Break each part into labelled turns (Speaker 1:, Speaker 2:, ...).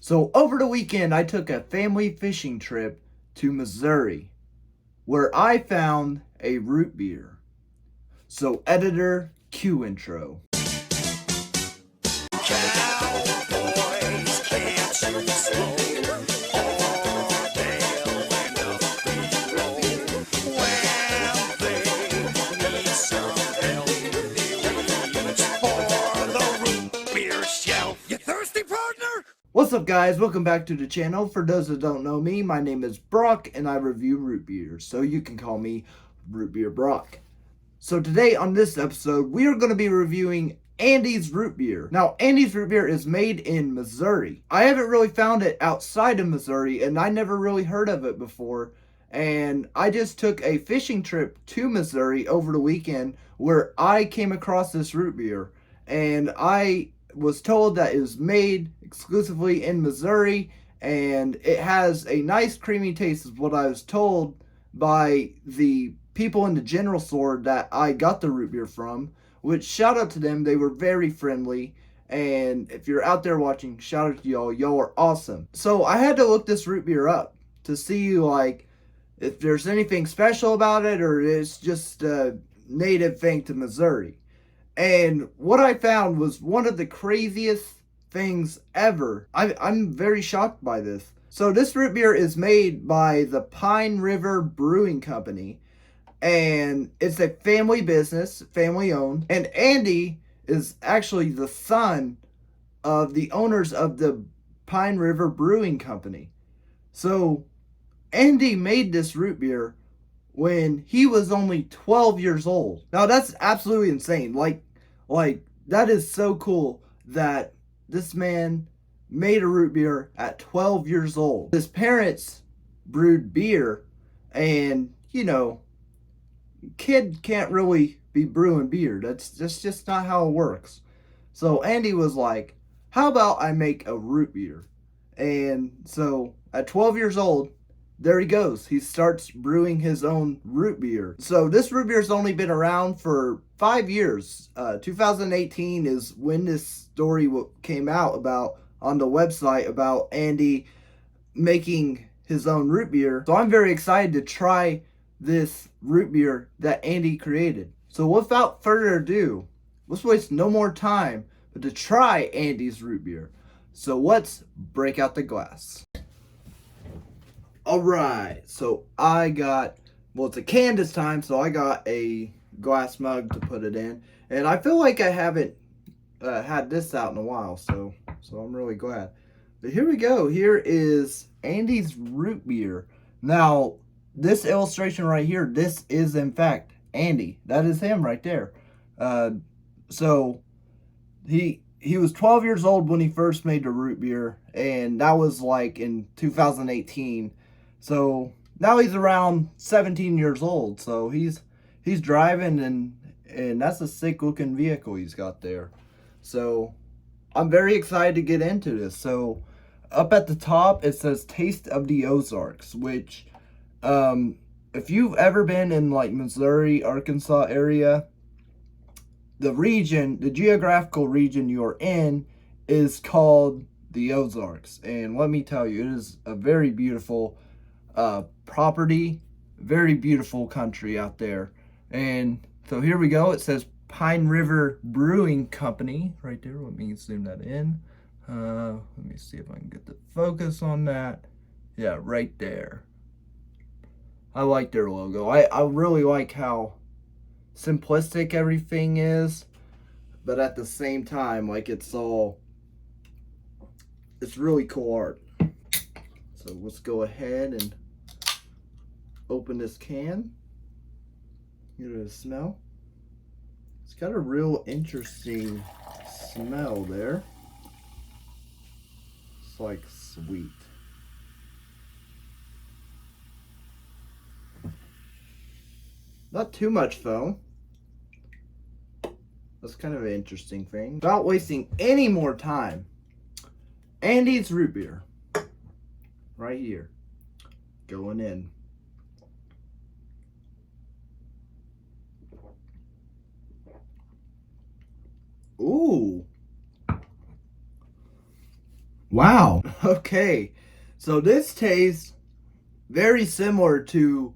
Speaker 1: So over the weekend, I took a family fishing trip to Missouri where I found a root beer. So editor, cue intro. What's up guys, welcome back to the channel. For those that don't know me, my name is Brock and I review root beers, so you can call me Root Beer Brock. So today on this episode, we are going to be reviewing Andy's root beer. Now, Andy's root beer is made in Missouri. I haven't really found it outside of Missouri and I never really heard of it before. And I just took a fishing trip to Missouri over the weekend where I came across this root beer. And I was told that it was made exclusively in Missouri and it has a nice creamy taste is what I was told by the people in the general store that I got the root beer from, which shout out to them. They were very friendly. And if you're out there watching, shout out to y'all. Y'all are awesome. So I had to look this root beer up to see like if there's anything special about it or it's just a native thing to Missouri. And what I found was one of the craziest things ever. I'm very shocked by this. So this root beer is made by the Pine River Brewing Company. And it's a family business, family owned. And Andy is actually the son of the owners of the Pine River Brewing Company. So Andy made this root beer when he was only 12 years old. Now that's absolutely insane. Like that is so cool that this man made a root beer at 12 years old. His parents brewed beer and, you know, kid can't really be brewing beer. That's just not how it works. So Andy was like, how about I make a root beer? And so at 12 years old, there he goes. He starts brewing his own root beer. So this root beer has only been around for 5 years. 2018 is when this story came out about on the website about Andy making his own root beer. So I'm very excited to try this root beer that Andy created. So without further ado, let's waste no more time but to try Andy's root beer. So let's break out the glass. Alright, so I got, well, it's a can this time, so I got a glass mug to put it in. And I feel like I haven't had this out in a while, so I'm really glad. But here we go. Here is Andy's root beer. Now, this illustration right here, this is in fact Andy. That is him right there. So he was 12 years old when he first made the root beer, and that was like in 2018. So now he's around 17 years old. So he's driving and that's a sick looking vehicle he's got there. So I'm very excited to get into this. So up at the top it says Taste of the Ozarks, which if you've ever been in like Missouri, Arkansas area, the geographical region you're in is called the Ozarks. And let me tell you, it is a very beautiful property, very beautiful country out there. And so here we go. It says Pine River Brewing Company right there. Let me zoom that in. Let me see if I can get the focus on that. Yeah, right there. I like their logo. I really like how simplistic everything is, but at the same time, like it's really cool art. So let's go ahead and open this can. Give it a smell. It's got a real interesting smell there. It's like sweet. Not too much foam. That's kind of an interesting thing. Without wasting any more time, Andy's root beer. Right here. Going in. Ooh. Wow. Okay. So this tastes very similar to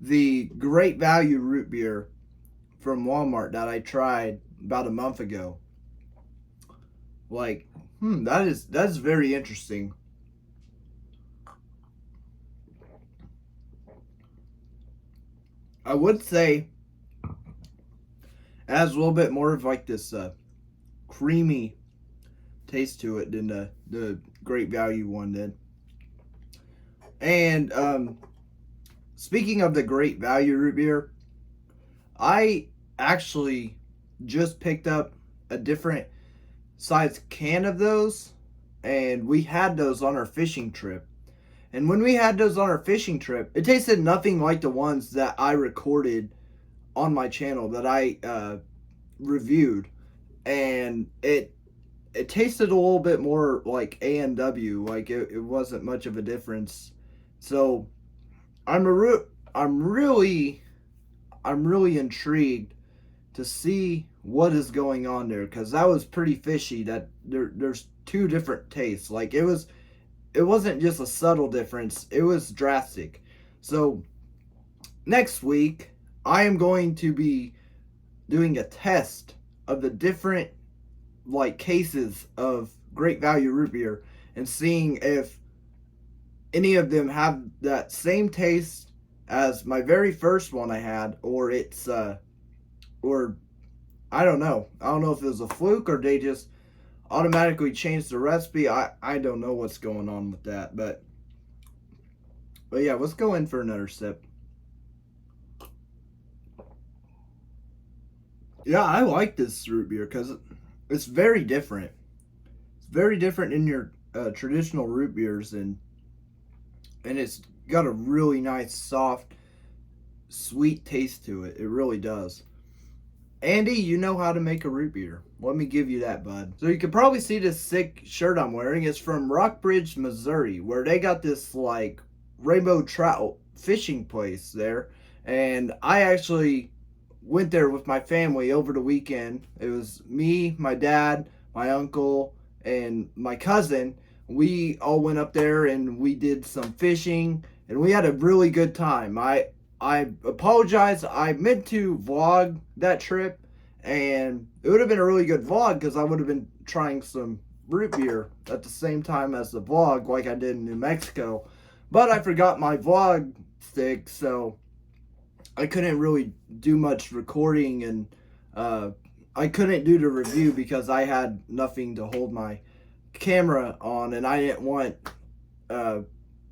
Speaker 1: the Great Value root beer from Walmart that I tried about a month ago. Like, that's very interesting. I would say it has a little bit more of like this creamy taste to it than the Great Value one did. And speaking of the Great Value root beer, I actually just picked up a different size can of those, and we had those on our fishing trip. And when we had those on our fishing trip, it tasted nothing like the ones that I recorded on my channel that I reviewed, and it tasted a little bit more like A&W. Like it wasn't much of a difference. So I'm a re- I'm really intrigued to see what is going on there, because that was pretty fishy. That there's two different tastes. Like it wasn't just a subtle difference. It was drastic. So next week I am going to be doing a test of the different like cases of Great Value root beer and seeing if any of them have that same taste as my very first one I had, or it's or I don't know. I don't know if it was a fluke or they just automatically changed the recipe. I don't know what's going on with that, but yeah, let's go in for another sip. Yeah, I like this root beer because it's very different. It's very different in your traditional root beers, and it's got a really nice, soft, sweet taste to it. It really does. Andy, you know how to make a root beer. Let me give you that, bud. So you can probably see this sick shirt I'm wearing. It's from Rockbridge, Missouri, where they got this like rainbow trout fishing place there. And I actually went there with my family over the weekend. It was me, my dad, my uncle, and my cousin. We all went up there and we did some fishing, and we had a really good time. I apologize. I meant to vlog that trip, and it would have been a really good vlog because I would have been trying some root beer at the same time as the vlog, like I did in New Mexico. But I forgot my vlog stick, so I couldn't really do much recording, and I couldn't do the review because I had nothing to hold my camera on, and I didn't want uh,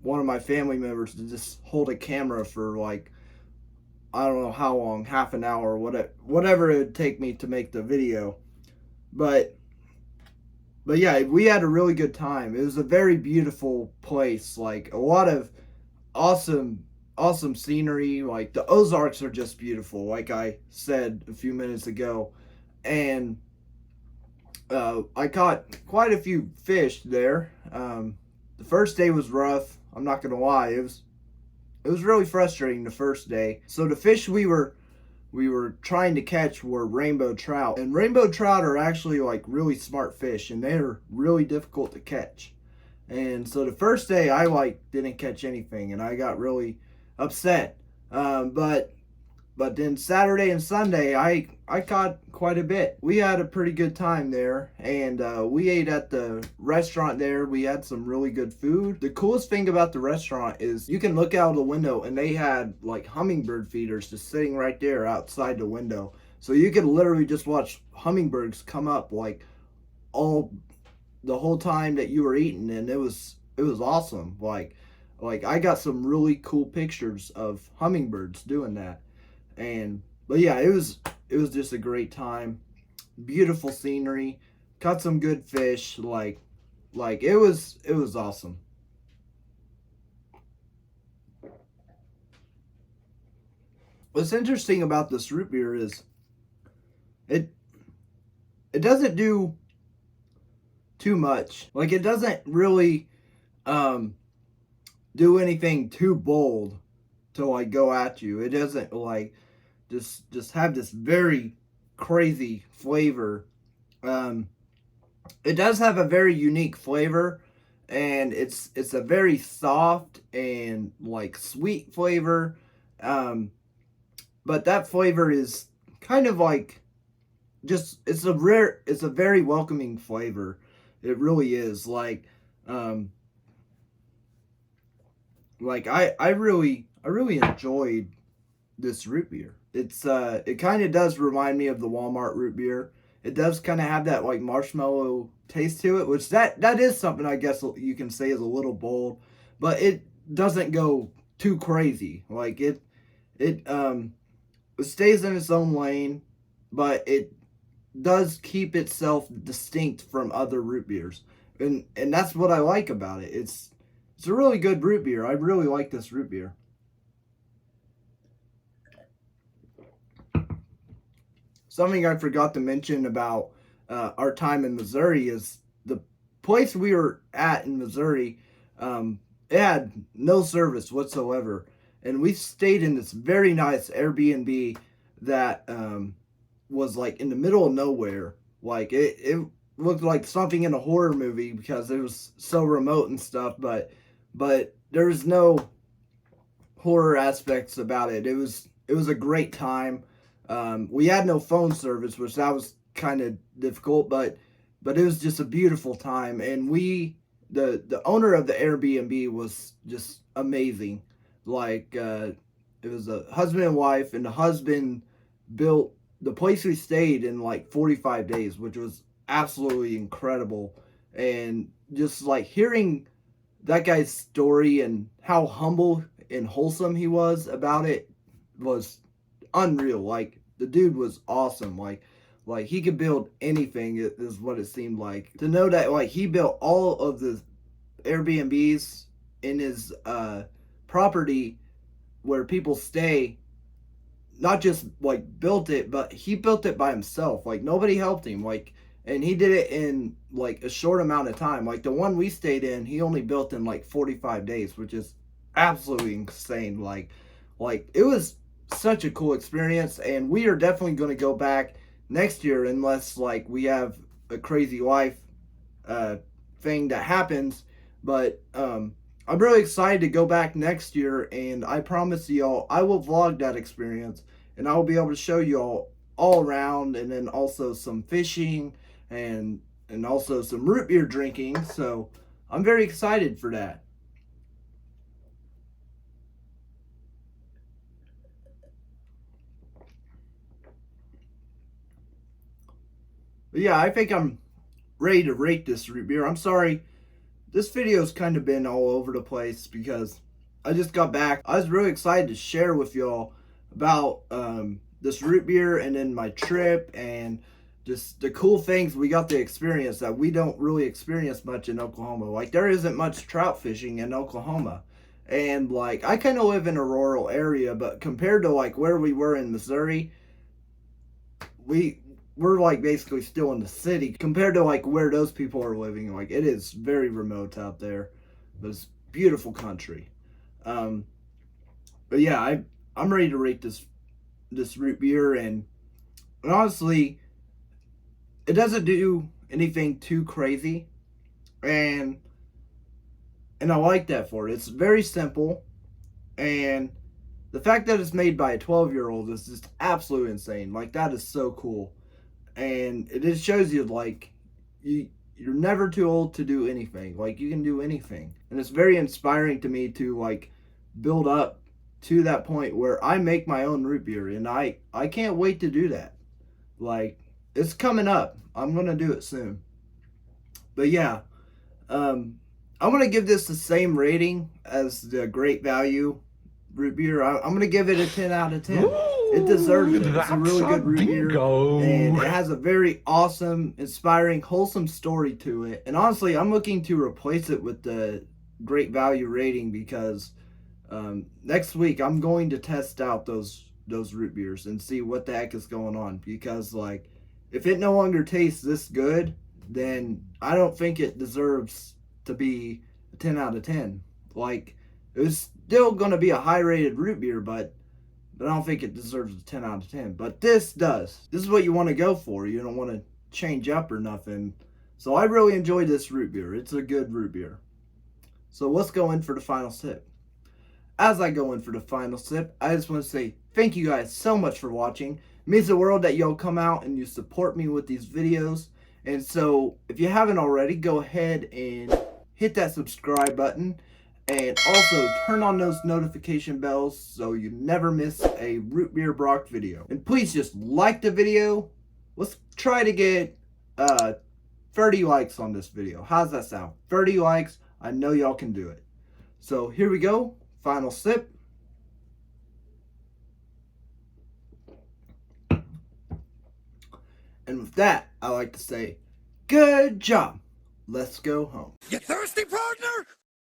Speaker 1: one of my family members to just hold a camera for like I don't know how long, half an hour, whatever it would take me to make the video. But yeah, we had a really good time. It was a very beautiful place, like a lot of awesome awesome scenery. Like the Ozarks are just beautiful, like I said a few minutes ago. And I caught quite a few fish there. The first day was rough. I'm not gonna lie. It was really frustrating the first day. So the fish we were trying to catch were rainbow trout. And rainbow trout are actually like really smart fish, and they're really difficult to catch. And so the first day I like didn't catch anything, and I got really upset. But then Saturday and Sunday I caught quite a bit. We had a pretty good time there, and we ate at the restaurant there. We had some really good food. The coolest thing about the restaurant is you can look out the window, and they had like hummingbird feeders just sitting right there outside the window. So you could literally just watch hummingbirds come up like all the whole time that you were eating, and it was awesome. Like I got some really cool pictures of hummingbirds doing that. And but yeah, it was just a great time. Beautiful scenery, caught some good fish. Like it was awesome. What's interesting about this root beer is it it doesn't do too much. Like it doesn't really um do anything too bold to like go at you. It doesn't like just have this very crazy flavor. Um, it does have a very unique flavor, and it's a very soft and like sweet flavor. Um, but that flavor is kind of like just it's a very welcoming flavor. It really is. Um I really enjoyed this root beer. It kind of does remind me of the Walmart root beer. It does kind of have that like marshmallow taste to it, which that is something I guess you can say is a little bold, but it doesn't go too crazy. Like it stays in its own lane, but it does keep itself distinct from other root beers. And that's what I like about it. It's a really good root beer. I really like this root beer. Something I forgot to mention about our time in Missouri is the place we were at in Missouri. It had no service whatsoever, and we stayed in this very nice Airbnb that was like in the middle of nowhere. Like it looked like something in a horror movie because it was so remote and stuff. But there was no horror aspects about it. It was a great time. We had no phone service, which that was kind of difficult, but it was just a beautiful time. And the owner of the Airbnb was just amazing. Like it was a husband and wife, and the husband built the place we stayed in like 45 days, which was absolutely incredible. And just like hearing that guy's story and how humble and wholesome he was about it was unreal. Like the dude was awesome. Like he could build anything is what it seemed like. To know that like he built all of the Airbnbs in his property where people stay, not just like built it, but he built it by himself. Like nobody helped him. And he did it in like a short amount of time. Like the one we stayed in, he only built in like 45 days, which is absolutely insane. Like it was such a cool experience, and we are definitely going to go back next year unless like we have a crazy life uh, thing that happens. But I'm really excited to go back next year, and I promise y'all I will vlog that experience, and I will be able to show y'all all around, and then also some fishing and also some root beer drinking. So I'm very excited for that. But yeah, I think I'm ready to rate this root beer. I'm sorry, this video's kind of been all over the place because I just got back. I was really excited to share with y'all about this root beer and then my trip and just the cool things we got to experience that we don't really experience much in Oklahoma. Like there isn't much trout fishing in Oklahoma. And like I kind of live in a rural area, but compared to like where we were in Missouri, we we're like basically still in the city compared to like where those people are living. Like it is very remote out there, but it's beautiful country. Um, but yeah, I'm ready to rate this root beer, and honestly, it doesn't do anything too crazy, and and I like that for it. It's very simple, and the fact that it's made by a 12-year-old is just absolutely insane. Like that is so cool. And it just shows you like you're never too old to do anything. Like you can do anything, and it's very inspiring to me to like build up to that point where I make my own root beer, and I can't wait to do that. Like it's coming up. I'm gonna do it soon. But yeah, um, I'm gonna give this the same rating as the Great Value root beer. I'm gonna give it a 10 out of 10. It deserves it. It's a really good root beer, and it has a very awesome, inspiring, wholesome story to it. And honestly, I'm looking to replace it with the Great Value rating because next week I'm going to test out those root beers and see what the heck is going on. Because like, if it no longer tastes this good, then I don't think it deserves to be a 10 out of 10. Like, it was still going to be a high rated root beer, but I don't think it deserves a 10 out of 10. But this does. This is what you want to go for. You don't want to change up or nothing. So I really enjoyed this root beer. It's a good root beer. So let's go in for the final sip. As I go in for the final sip, I just want to say thank you guys so much for watching. It means the world that y'all come out and you support me with these videos. And so if you haven't already, go ahead and hit that subscribe button. And also turn on those notification bells so you never miss a Root Beer Brock video. And please just like the video. Let's try to get 30 likes on this video. How's that sound? 30 likes. I know y'all can do it. So here we go. Final sip. And with that, I like to say, good job. Let's go home.
Speaker 2: You thirsty, partner?